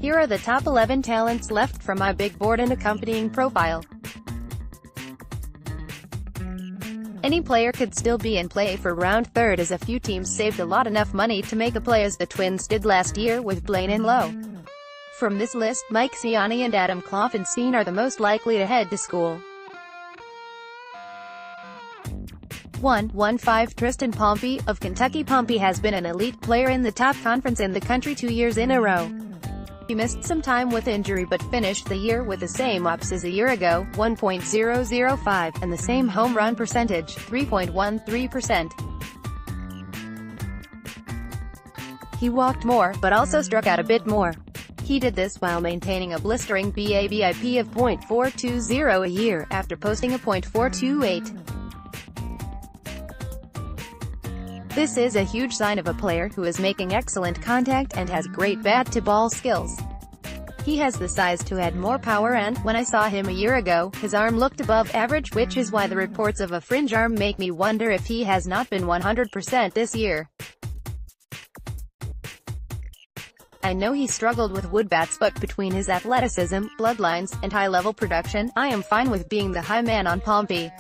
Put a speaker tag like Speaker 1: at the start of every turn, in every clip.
Speaker 1: Here are the top 11 talents left from my big board and accompanying profile. Any player could still be in play for round 3 as a few teams saved enough money to make a play as the Twins did last year with Blayne Enlow. From this list, Siani and Adam Kloffenstein are the most likely to head to school. 1-1-5 Tristan Pompey, of Kentucky Pompey, has been an elite player in the top conference in the country 2 years in a row. He missed some time with injury but finished the year with the same OPS as a year ago, 1.005, and the same home run percentage, 3.13%. He walked more, but also struck out a bit more. He did this while maintaining a blistering BABIP of .420 a year, after posting a .428. This is a huge sign of a player who is making excellent contact and has great bat-to-ball skills. He has the size to add more power, and, when I saw him a year ago, his arm looked above average, which is why the reports of a fringe arm make me wonder if he has not been 100% this year. I know he struggled with wood bats, but between his athleticism, bloodlines, and high-level production, I am fine with being the high man on Pompey.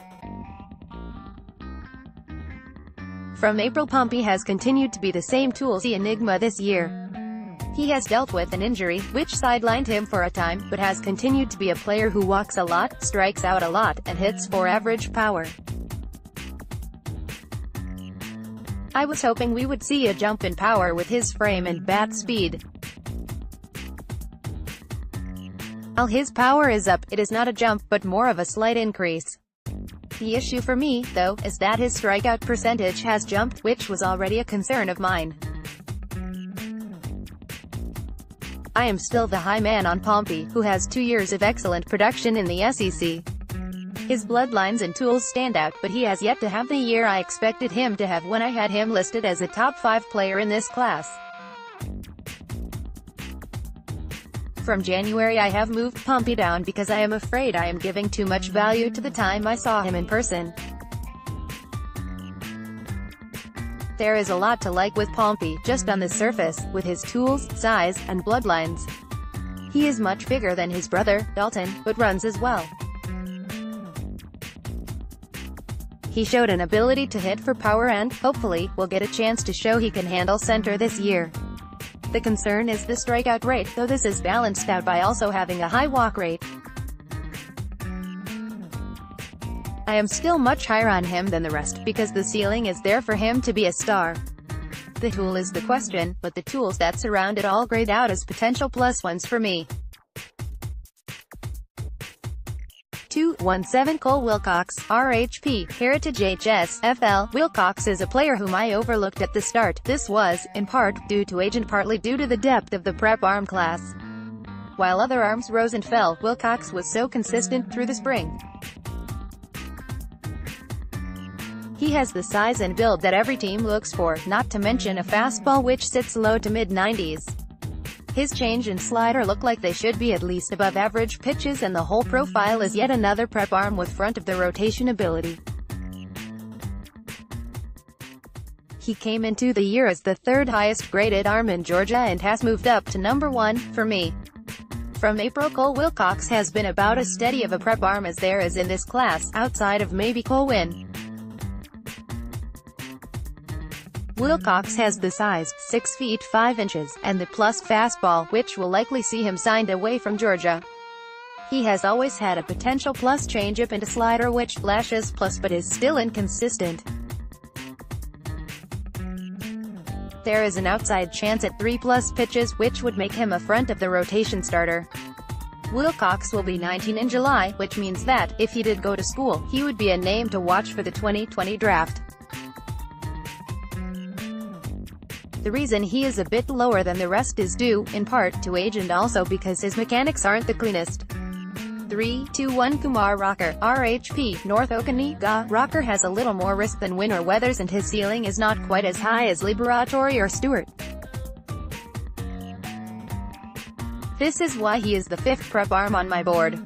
Speaker 1: From April, Pompey has continued to be the same toolsy enigma this year. He has dealt with an injury, which sidelined him for a time, but has continued to be a player who walks a lot, strikes out a lot, and hits for average power. I was hoping we would see a jump in power with his frame and bat speed. While his power is up, it is not a jump, but more of a slight increase. The issue for me, though, is that his strikeout percentage has jumped, which was already a concern of mine. I am still the high man on Pompey, who has 2 years of excellent production in the SEC. His bloodlines and tools stand out, but he has yet to have the year I expected him to have when I had him listed as a top 5 player in this class. From January I have moved Pompey down because I am afraid I am giving too much value to the time I saw him in person. There is a lot to like with Pompey, just on the surface, with his tools, size, and bloodlines. He is much bigger than his brother, Dalton, but runs as well. He showed an ability to hit for power and, hopefully, will get a chance to show he can handle center this year. The concern is the strikeout rate, though this is balanced out by also having a high walk rate. I am still much higher on him than the rest, because the ceiling is there for him to be a star. The tool is the question, but the tools that surround it all grade out as potential plus ones for me. 2-1-7 Cole Wilcox, RHP, Heritage HSFL. Wilcox is a player whom I overlooked at the start. This was, in part, due to age and partly due to the depth of the prep arm class. While other arms rose and fell, Wilcox was so consistent through the spring. He has the size and build that every team looks for, not to mention a fastball which sits low to mid-90s. His change and slider look like they should be at least above average pitches, and the whole profile is yet another prep arm with front-of-the-rotation ability. He came into the year as the 3rd highest graded arm in Georgia and has moved up to number 1, for me. From April, Cole Wilcox has been about as steady of a prep arm as there is in this class, outside of maybe Cole Winn. Wilcox has the size, 6 feet 5 inches, and the plus fastball, which will likely see him signed away from Georgia. He has always had a potential plus changeup and a slider which flashes plus but is still inconsistent. There is an outside chance at 3+ pitches, which would make him a front-of-the-rotation starter. Wilcox will be 19 in July, which means that, if he did go to school, he would be a name to watch for the 2020 draft. The reason he is a bit lower than the rest is due, in part, to age and also because his mechanics aren't the cleanest. 3-2-1 Kumar Rocker, RHP, North Okanagan. Rocker has a little more risk than Winn or Weathers, and his ceiling is not quite as high as Liberatore or Stewart. This is why he is the 5th prep arm on my board.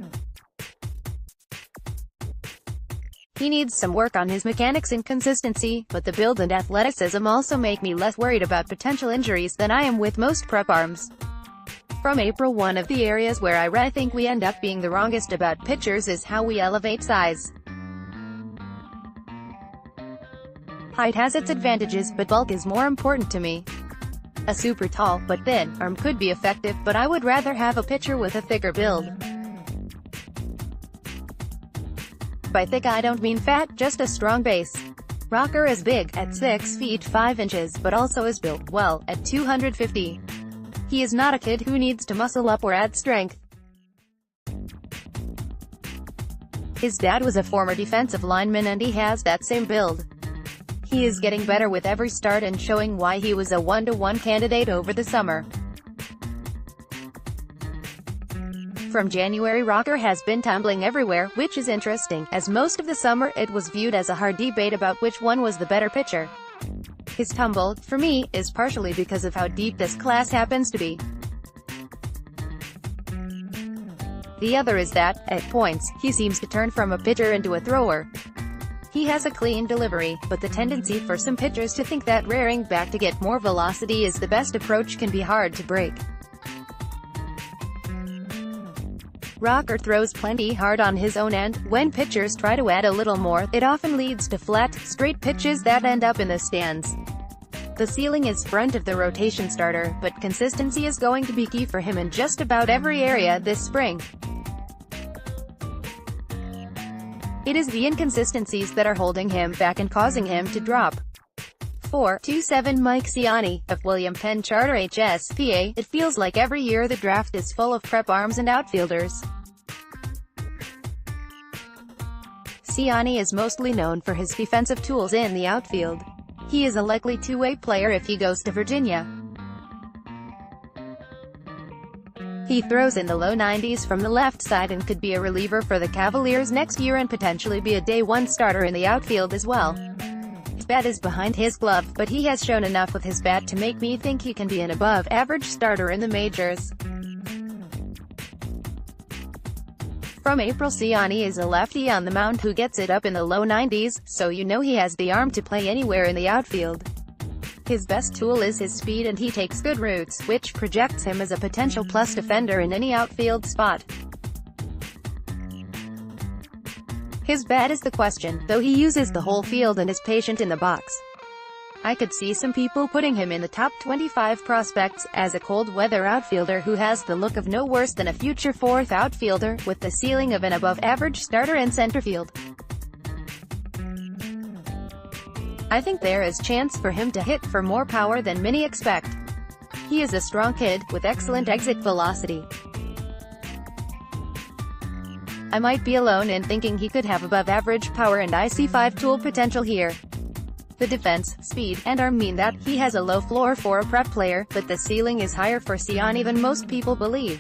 Speaker 1: He needs some work on his mechanics and consistency, but the build and athleticism also make me less worried about potential injuries than I am with most prep arms. From April, one of the areas where I think we end up being the wrongest about pitchers is how we elevate size. Height has its advantages, but bulk is more important to me. A super tall, but thin, arm could be effective, but I would rather have a pitcher with a thicker build. By thick I don't mean fat, just a strong base. Rocker is big, at 6 feet 5 inches, but also is built well, at 250. He is not a kid who needs to muscle up or add strength. His dad was a former defensive lineman and he has that same build. He is getting better with every start and showing why he was a 1-to-1 candidate over the summer. From January, Rocker has been tumbling everywhere, which is interesting, as most of the summer it was viewed as a hard debate about which one was the better pitcher. His tumble, for me, is partially because of how deep this class happens to be. The other is that, at points, he seems to turn from a pitcher into a thrower. He has a clean delivery, but the tendency for some pitchers to think that rearing back to get more velocity is the best approach can be hard to break. Rocker throws plenty hard on his own end. When pitchers try to add a little more, it often leads to flat, straight pitches that end up in the stands. The ceiling is front of the rotation starter, but consistency is going to be key for him in just about every area this spring. It is the inconsistencies that are holding him back and causing him to drop. 4.27 Mike Siani, of William Penn Charter HSPA. It feels like every year the draft is full of prep arms and outfielders. Siani is mostly known for his defensive tools in the outfield. He is a likely two-way player if he goes to Virginia. He throws in the low 90s from the left side and could be a reliever for the Cavaliers next year and potentially be a day one starter in the outfield as well. His bat is behind his glove, but he has shown enough with his bat to make me think he can be an above-average starter in the majors. From April, Siani is a lefty on the mound who gets it up in the low 90s, so you know he has the arm to play anywhere in the outfield. His best tool is his speed and he takes good routes, which projects him as a potential plus defender in any outfield spot. His bat is the question, though he uses the whole field and is patient in the box. I could see some people putting him in the top 25 prospects, as a cold-weather outfielder who has the look of no worse than a future fourth outfielder, with the ceiling of an above-average starter in center field. I think there is chance for him to hit for more power than many expect. He is a strong kid, with excellent exit velocity. I might be alone in thinking he could have above-average power and I see 5-tool potential here. The defense, speed, and arm mean that he has a low floor for a prep player, but the ceiling is higher for Siani than most people believe.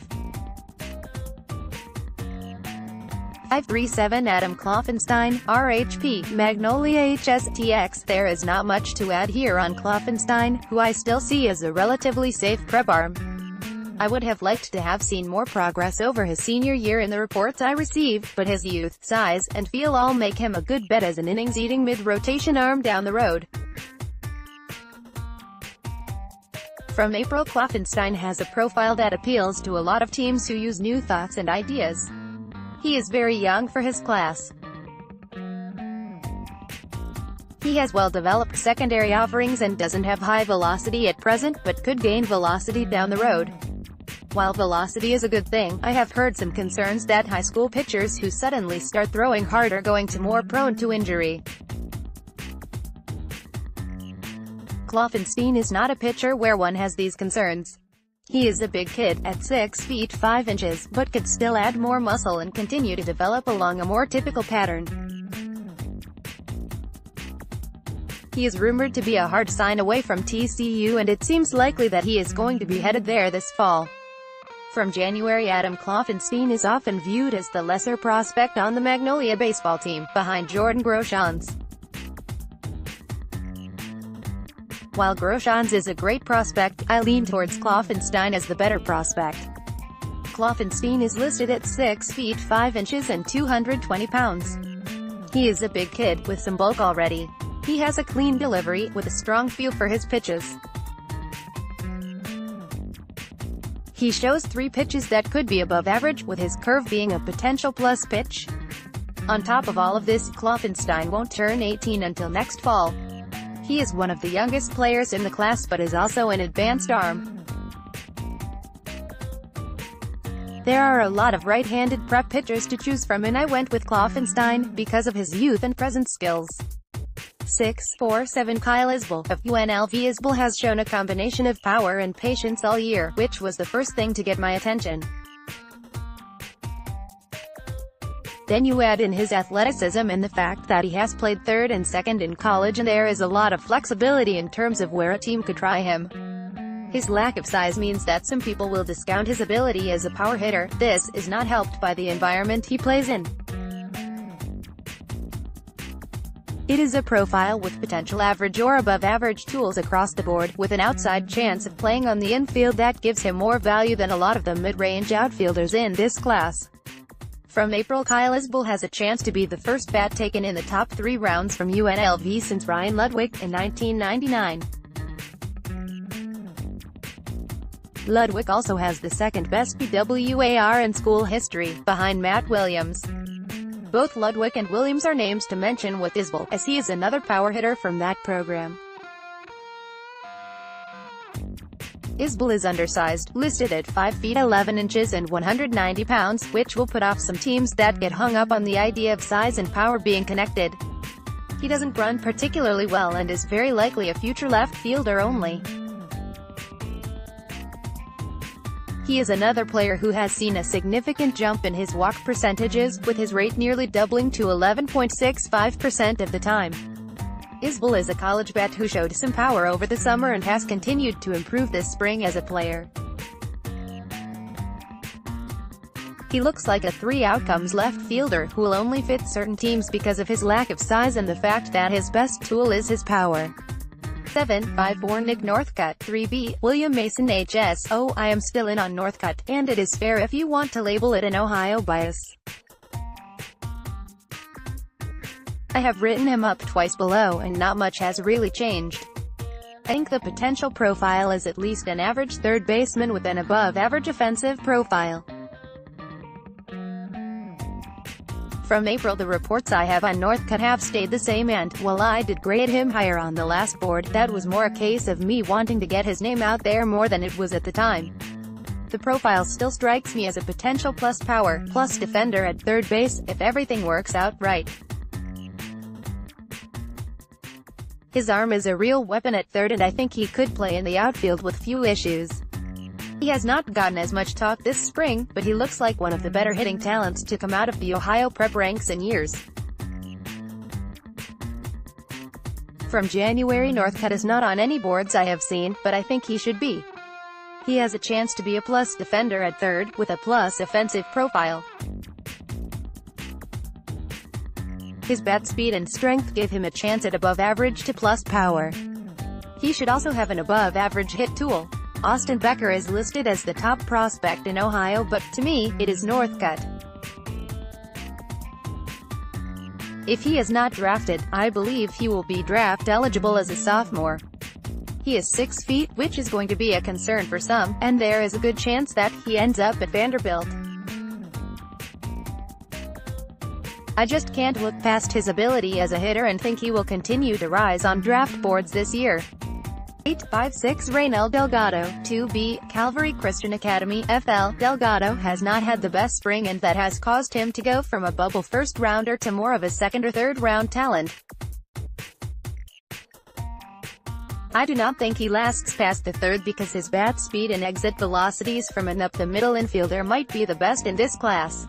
Speaker 1: 5.37 Adam Kloffenstein, RHP, Magnolia HSTX. There is not much to add here on Kloffenstein, who I still see as a relatively safe prep arm. I would have liked to have seen more progress over his senior year in the reports I received, but his youth, size, and feel all make him a good bet as an innings-eating mid-rotation arm down the road. From April, Kloffenstein has a profile that appeals to a lot of teams who use new thoughts and ideas. He is very young for his class. He has well-developed secondary offerings and doesn't have high velocity at present, but could gain velocity down the road. While velocity is a good thing, I have heard some concerns that high school pitchers who suddenly start throwing hard are going to more prone to injury. Kloffenstein is not a pitcher where one has these concerns. He is a big kid, at 6 feet 5 inches, but could still add more muscle and continue to develop along a more typical pattern. He is rumored to be a hard sign away from TCU and it seems likely that he is going to be headed there this fall. From January, Adam Kloffenstein is often viewed as the lesser prospect on the Magnolia baseball team, behind Jordan Groshans. While Groshans is a great prospect, I lean towards Kloffenstein as the better prospect. Kloffenstein is listed at 6 feet 5 inches and 220 pounds. He is a big kid, with some bulk already. He has a clean delivery, with a strong feel for his pitches. He shows 3 pitches that could be above average, with his curve being a potential plus pitch. On top of all of this, Kloffenstein won't turn 18 until next fall. He is one of the youngest players in the class but is also an advanced arm. There are a lot of right-handed prep pitchers to choose from, and I went with Kloffenstein because of his youth and present skills. 6'4" Kyle Isbell of UNLV. Isbell has shown a combination of power and patience all year, which was the first thing to get my attention. Then you add in his athleticism and the fact that he has played third and second in college, and there is a lot of flexibility in terms of where a team could try him. His lack of size means that some people will discount his ability as a power hitter. This is not helped by the environment he plays in. It is a profile with potential average or above average tools across the board, with an outside chance of playing on the infield that gives him more value than a lot of the mid-range outfielders in this class. From April, Kyle Isbell has a chance to be the first bat taken in the top 3 rounds from UNLV since Ryan Ludwig in 1999. Ludwig also has the second best PWAR in school history, behind Matt Williams. Both Ludwig and Williams are names to mention with Isbell, as he is another power hitter from that program. Isbell is undersized, listed at 5 feet 11 inches and 190 pounds, which will put off some teams that get hung up on the idea of size and power being connected. He doesn't run particularly well and is very likely a future left fielder only. He is another player who has seen a significant jump in his walk percentages, with his rate nearly doubling to 11.65% of the time. Isbell is a college bat who showed some power over the summer and has continued to improve this spring as a player. He looks like a 3-outcomes left fielder who will only fit certain teams because of his lack of size and the fact that his best tool is his power. 7'5" Nick Northcutt. 3B, William Mason HS. Oh, I am still in on Northcutt, and it is fair if you want to label it an Ohio bias. I have written him up twice below, and not much has really changed. I think the potential profile is at least an average third baseman with an above-average offensive profile. From April, the reports I have on Northcutt have stayed the same, and, while I did grade him higher on the last board, that was more a case of me wanting to get his name out there more than it was at the time. The profile still strikes me as a potential plus power, plus defender at third base, if everything works out right. His arm is a real weapon at third, and I think he could play in the outfield with few issues. He has not gotten as much talk this spring, but he looks like one of the better hitting talents to come out of the Ohio prep ranks in years. From January, Northcutt is not on any boards I have seen, but I think he should be. He has a chance to be a plus defender at third, with a plus offensive profile. His bat speed and strength give him a chance at above average to plus power. He should also have an above average hit tool. Austin Becker is listed as the top prospect in Ohio, but, to me, it is Northcutt. If he is not drafted, I believe he will be draft eligible as a sophomore. He is 6 feet, which is going to be a concern for some, and there is a good chance that he ends up at Vanderbilt. I just can't look past his ability as a hitter and think he will continue to rise on draft boards this year. 8'5" Reynel Delgado. 2B, Calvary Christian Academy, FL. Delgado has not had the best spring, and that has caused him to go from a bubble first-rounder to more of a second- or third-round talent. I do not think he lasts past the third because his bat speed and exit velocities from an up-the-middle infielder might be the best in this class.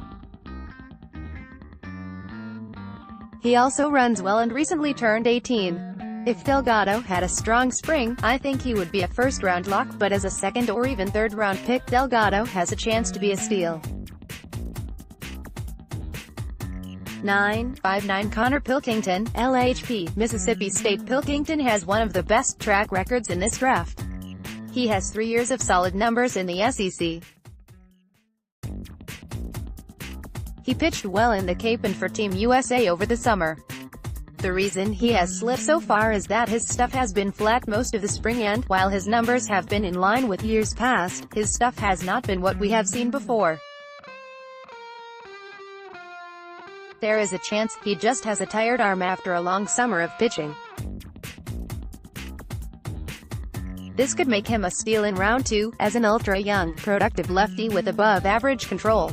Speaker 1: He also runs well and recently turned 18. If Delgado had a strong spring, I think he would be a first-round lock, but as a second- or even third-round pick, Delgado has a chance to be a steal. 9'5" Connor Pilkington, LHP, Mississippi State. Pilkington has one of the best track records in this draft. He has 3 years of solid numbers in the SEC. He pitched well in the Cape and for Team USA over the summer. The reason he has slipped so far is that his stuff has been flat most of the spring, and, while his numbers have been in line with years past, his stuff has not been what we have seen before. There is a chance he just has a tired arm after a long summer of pitching. This could make him a steal in round 2, as an ultra-young, productive lefty with above-average control.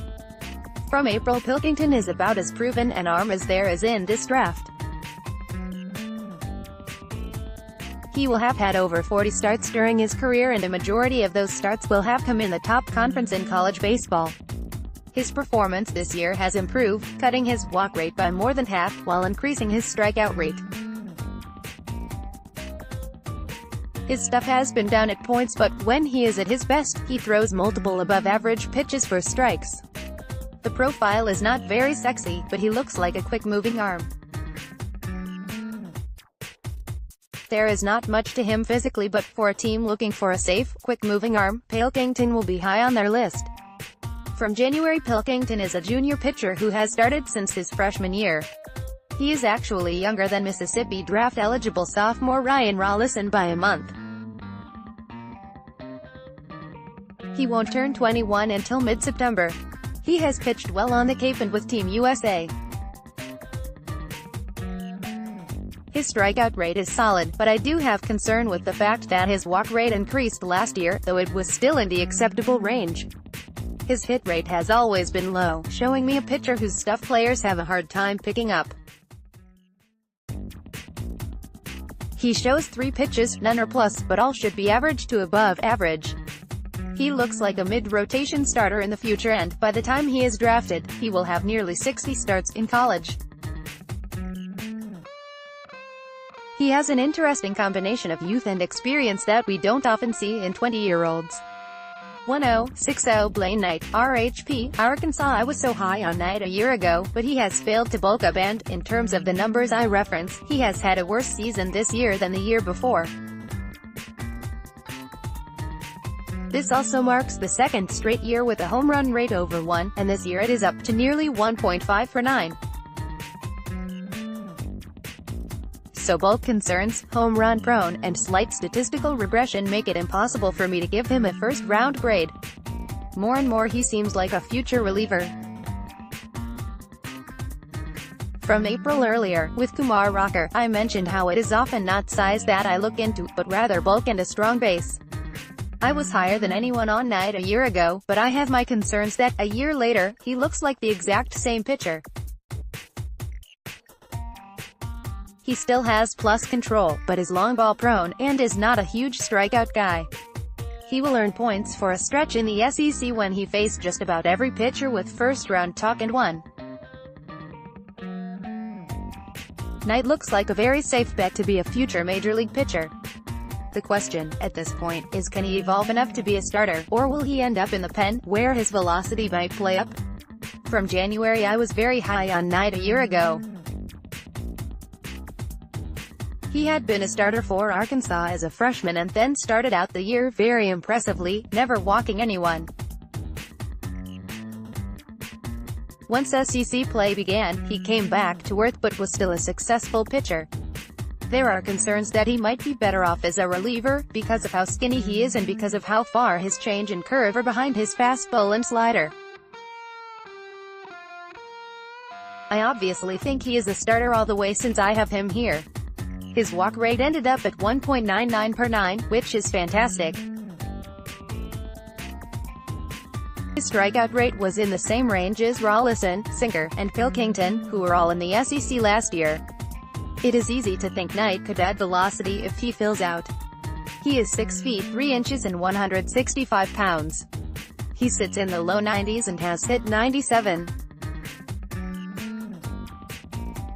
Speaker 1: From April, Pilkington is about as proven an arm as there is in this draft. He will have had over 40 starts during his career, and a majority of those starts will have come in the top conference in college baseball. His performance this year has improved, cutting his walk rate by more than half, while increasing his strikeout rate. His stuff has been down at points, but when he is at his best, he throws multiple above-average pitches for strikes. The profile is not very sexy, but he looks like a quick-moving arm. There is not much to him physically, but for a team looking for a safe, quick-moving arm, Pilkington will be high on their list. From January, Pilkington is a junior pitcher who has started since his freshman year. He is actually younger than Mississippi draft-eligible sophomore Ryan Rollison by a month. He won't turn 21 until mid-September. He has pitched well on the Cape and with Team USA. His strikeout rate is solid, but I do have concern with the fact that his walk rate increased last year, though it was still in the acceptable range. His hit rate has always been low, showing me a pitcher whose stuff players have a hard time picking up. He shows 3 pitches, none are plus, but all should be average to above average. He looks like a mid-rotation starter in the future, and, by the time he is drafted, he will have nearly 60 starts in college. He has an interesting combination of youth and experience that we don't often see in 20-year-olds. 1060 Blayne Knight, RHP, Arkansas. I was so high on Knight a year ago, but he has failed to bulk up, and, in terms of the numbers I reference, he has had a worse season this year than the year before. This also marks the second straight year with a home run rate over 1, and this year it is up to nearly 1.5 for 9. So bulk concerns, home run prone, and slight statistical regression make it impossible for me to give him a first-round grade. More and more he seems like a future reliever. From April earlier, with Kumar Rocker, I mentioned how it is often not size that I look into, but rather bulk and a strong base. I was higher than anyone on Knight a year ago, but I have my concerns that, a year later, he looks like the exact same pitcher. He still has plus control, but is long ball prone, and is not a huge strikeout guy. He will earn points for a stretch in the SEC when he faced just about every pitcher with first-round talk and won. Knight looks like a very safe bet to be a future major league pitcher. The question, at this point, is can he evolve enough to be a starter, or will he end up in the pen, where his velocity might play up? From January I was very high on Knight a year ago. He had been a starter for Arkansas as a freshman and then started out the year very impressively, never walking anyone. Once SEC play began, he came back to earth but was still a successful pitcher. There are concerns that he might be better off as a reliever, because of how skinny he is and because of how far his change and curve are behind his fastball and slider. I obviously think he is a starter all the way since I have him here. His walk rate ended up at 1.99 per 9, which is fantastic. His strikeout rate was in the same range as Rollison, Sinker, and Pilkington, who were all in the SEC last year. It is easy to think Knight could add velocity if he fills out. He is 6 feet 3 inches and 165 pounds. He sits in the low 90s and has hit 97.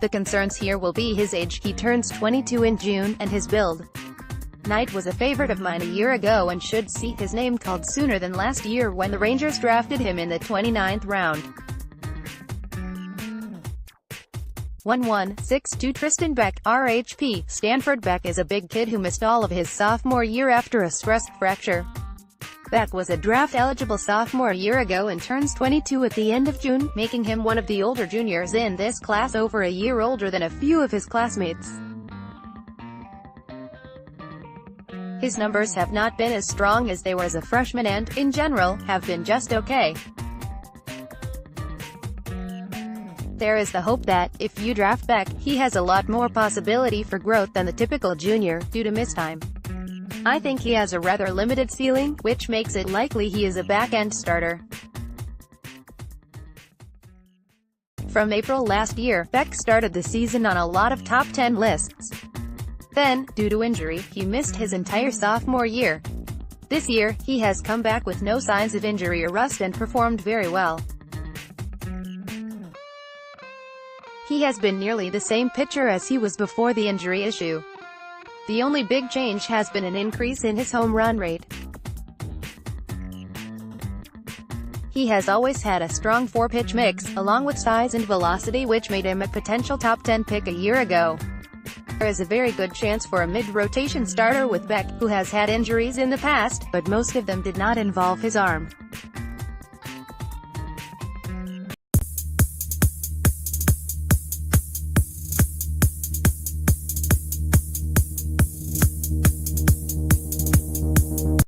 Speaker 1: The concerns here will be his age. He turns 22 in June, and his build. Knight was a favorite of mine a year ago and should see his name called sooner than last year when the Rangers drafted him in the 29th round. 1162 Tristan Beck, RHP, Stanford. Beck is a big kid who missed all of his sophomore year after a stress fracture. Beck was a draft-eligible sophomore a year ago and turns 22 at the end of June, making him one of the older juniors in this class, over a year older than a few of his classmates. His numbers have not been as strong as they were as a freshman and, in general, have been just okay. There is the hope that, if you draft Beck, he has a lot more possibility for growth than the typical junior, due to missed time. I think he has a rather limited ceiling, which makes it likely he is a back-end starter. From April last year, Beck started the season on a lot of top 10 lists. Then, due to injury, he missed his entire sophomore year. This year, he has come back with no signs of injury or rust and performed very well. He has been nearly the same pitcher as he was before the injury issue. The only big change has been an increase in his home run rate. He has always had a strong four-pitch mix, along with size and velocity, which made him a potential top 10 pick a year ago. There is a very good chance for a mid-rotation starter with Beck, who has had injuries in the past, but most of them did not involve his arm.